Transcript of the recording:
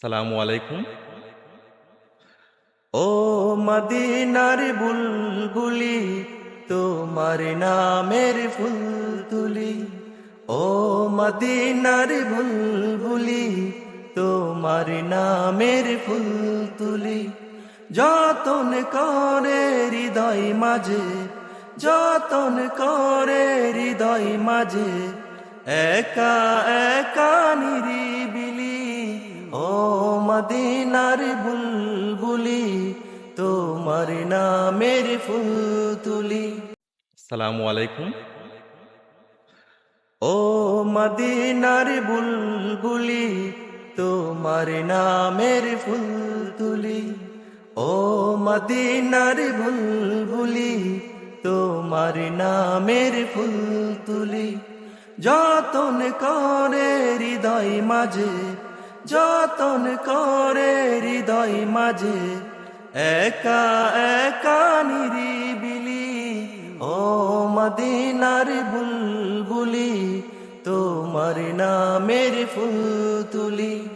সালামু আলাইকুম। ও মদিনার বুলবুলি, তোমার নামের ফুল তুলি। ও মদিনার বুলবুলি, তোমার নামের ফুল তুলি। যতন করে হৃদয় মাঝে, যতন করে হৃদয় মাঝে, একা একা নিরিবিলি। ও মদিনার বুলবুলি, তোমার নামের ফুল তুলি। সালামু আলাইকুম। ও মদিনার বুলবুলি, তোমার নামের ফুল তুলি। ও মদিনার বুলবুলি, তোমার নামের ফুল তুলি। যতন করে হৃদয় মাঝে, যতন করে হৃদয় মাঝে, একা একা নিরিবিলি। ও মদিনার বুলবুলি, তোমার নামের ফুল তুলি।